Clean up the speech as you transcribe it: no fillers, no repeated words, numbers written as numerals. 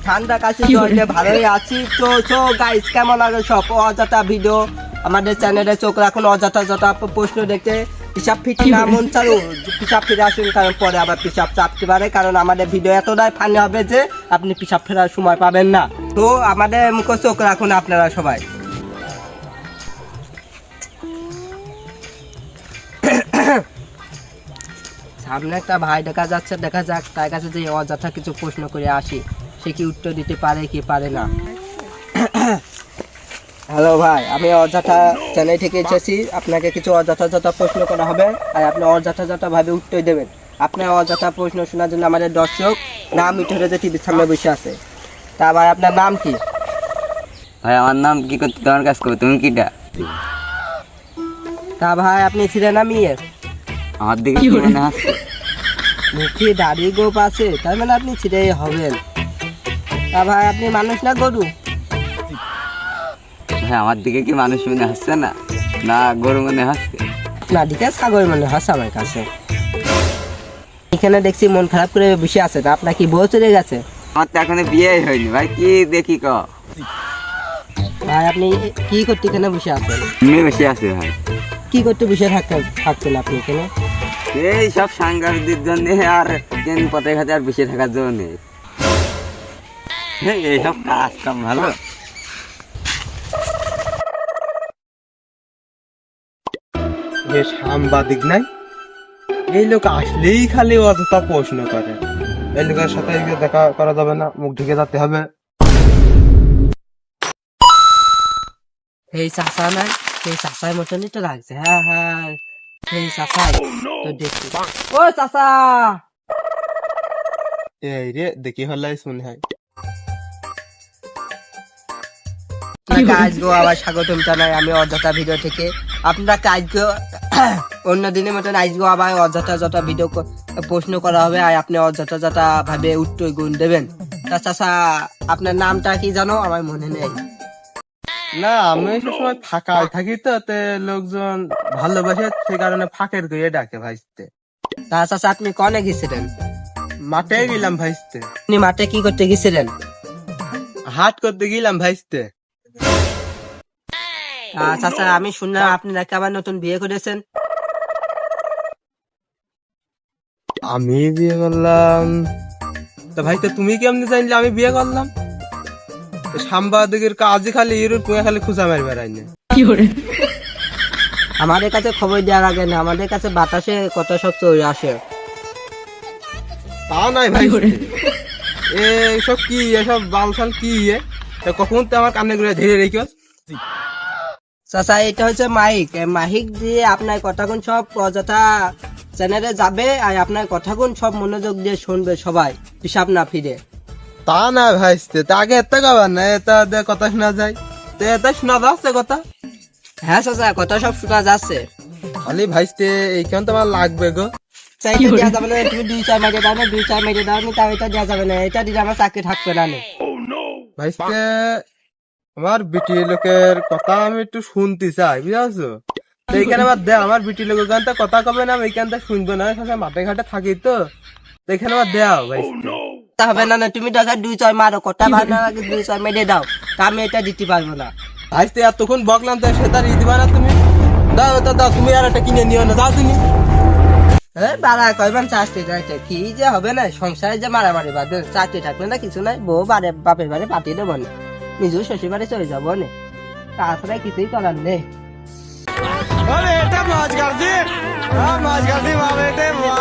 ঠান্ডা কাশি জ্বরে ভালোই আছি। তো গাইস কেমন আছো সব? অযথা ভিডিও আমাদের চ্যানেলে চোখ রাখুন। অযথা প্রশ্ন দেখতে পিসাব ফিটি না মন চালু পিসাব ফিরে আসুন, কারণ পরে আবার পিসাব চাপতে পারে, কারণ আমাদের ভিডিও এতটাই ফানি হবে যে আপনি পিসাব ফেরার সময় পাবেন না। তো আমাদের মুখে চোখ রাখুন আপনারা সবাই। সামনে একটা ভাই দেখা যাচ্ছে, দেখা যাক তার কাছে যে অযথা কিছু প্রশ্ন করে আসি, সে কি উত্তর দিতে পারে কি পারে না। হ্যালো ভাই, আমি অযথা চ্যানেল থেকে এসেছি। আপনাকে কিছু অযথা প্রশ্ন করা হবে, আর আপনি অযথা ভাবে উত্তর দেবেন। আপনার অযথা প্রশ্ন শোনার জন্য আমাদের দর্শক নাম মিঠরে যে টিভির সামনে বসে আছে। তা ভাই আপনার নাম কি? ভাই আমার নাম কি করতে তোমার কাজ করবে, তুমি কিটা? তা ভাই আপনি ছিলেন না মেয়ে? আমার দিকে কি মনে আসছে? মুখে দাড়ি গোপ আছে, তার মানে আপনি ছিঁড়ে হবেন। তা ভাই আপনি মানুষ না গরু? ভাই আমার দিকে কি মানুষ মনে আসছে না, না গরু মনে আসছে? না দিকে ছাগল মনে হচ্ছে আমার কাছে। এখানে দেখছি মন খারাপ করে বসে আছে, তা আপনার কি বউ চলে গেছে? আমার তো এখনো বিয়ে হয়নি ভাই, কি দেখি ক? ভাই আপনি কি করতে এখানে বসে আছেন? মেয়ে বসে আছে ভাই। কি করতে বসে থাকছেন আপনি এখানে? এই সব সাংবাদিকদের জন্য আর ট্রেন পথে ঘাটে আর বসে থাকার জন্য এইসব কাজ কাম ভালো। যে সাংবাদিক নাই, এই লোক আসলেই খালি অযথা প্রশ্ন করে। এই লোকের সাথে দেখা করা যাবে না, মুখ ঢেকে যেতে হবে। এই চাষা নাই, সেই চাষার মতনই তো লাগছে। হ্যাঁ হ্যাঁ সেই চাষাই তো দেখছি। ও চাষা! এই রে দেখি হলাই শুনে হয়। আপনাকে আজকেও আবার স্বাগতম জানাই আমি অযথা ভিডিও থেকে। আপনাকে আজকেও অন্য দিনের মতন আজকেও আবার অযথা ভিডিও প্রশ্ন করা হবে, আর আপনি অযথা ভাবে উত্তর গুণ দেবেন। তা চাষা আপনার নামটা কি জানো? আমার মনে নেই। না আমি সবসময় ফাঁকায় থাকি, তো তে লোকজন ভালোবাসে, সে কারণে ফাঁকের গিয়ে ডাকে ভাইস্তে। তা চাষা আপনি কনে গেছিলেন? মাঠে গেলাম ভাইস্তে। আপনি মাঠে কি করতে গেছিলেন? হাট করতে গেলাম ভাইস্তে। চাচা আমি শুনলাম আপনি নাকি আবার নতুন বিয়ে করেছেন। আমি বিয়ে করলাম? তা ভাইস্তে তুমি কেমনি জানলে আমি বিয়ে করলাম? সাংবাদিকের কাজই খালি ইউরোপ, তুমি খালি খুঁজা মারি বেড়াই না। আমাদের কাছে খবর দেওয়ার আগে না, আমাদের কাছে বাতাসে কত সব চলে আসে। তা নাই ভাই, এসব কি, এসব বালসাল কি? কখন তো আমার কানে ঘুরে ধীরে রেখে। চাচা এটা হচ্ছে মাইক, মাইক দিয়ে আপনার কথাগুন সব অযথা চ্যানেলে যাবে, আর আপনার কথাগুন সব মনোযোগ দিয়ে শুনবে সবাই, হিসাব না ফিরে। তা না ভাইস্তে, তা আগে এত গাবার না, এটা কথা শোনা যায়, তো এটা শোনা যাচ্ছে কথা। হ্যাঁ চাচা কথা সব শোনা যাচ্ছে। খালি ভাইস্তে এইখান তো আমার লাগবে গো। চাইটা দেওয়া যাবে না, তুমি 2-4 মেরে দাও না, 2-4 মেরে দাও নি, তাও এটা দেওয়া যাবে না। এটা দিলে আমার চাকরি থাকবে না। ভাইস্তে আমার বিটি লোকের কথা আমি একটু শুনতে চাই, বুঝাছো? তো এইখানে আবার দেয় আমার বিটি লোকের গান কথা কবে না, আমি এইখান থেকে শুনবো না, মাঠে ঘাটে থাকি তো এখানে আবার দেও ভাইস্তে। তা হবে না, তুমি টাকা 2-4 মারো, কথা ভালো না লাগে 2-4 মেরে দাও, তা আমি এটা দিতে পারবো না। ভাইস্তে এতক্ষণ বকলাম, তো সেটা দিবা না তুমি? দাও তুমি আর একটা কিনে নিও না, যাও তুমি। বাড়া কয়বার চাকরি যাইতে কি যে হবে না, সংসারে যে মারামারি বাদে চাকরি থাকলে না কিছু নাই, বউ বাপের বাড়ি পাঠিয়ে দেবো না, নিজেও শ্বশুর বাড়ি চলে যাবো না, তাছাড়া কিছুই করার নেই। এটা মাছ গাড়ি মাছ গাড়ি মা বেটে মা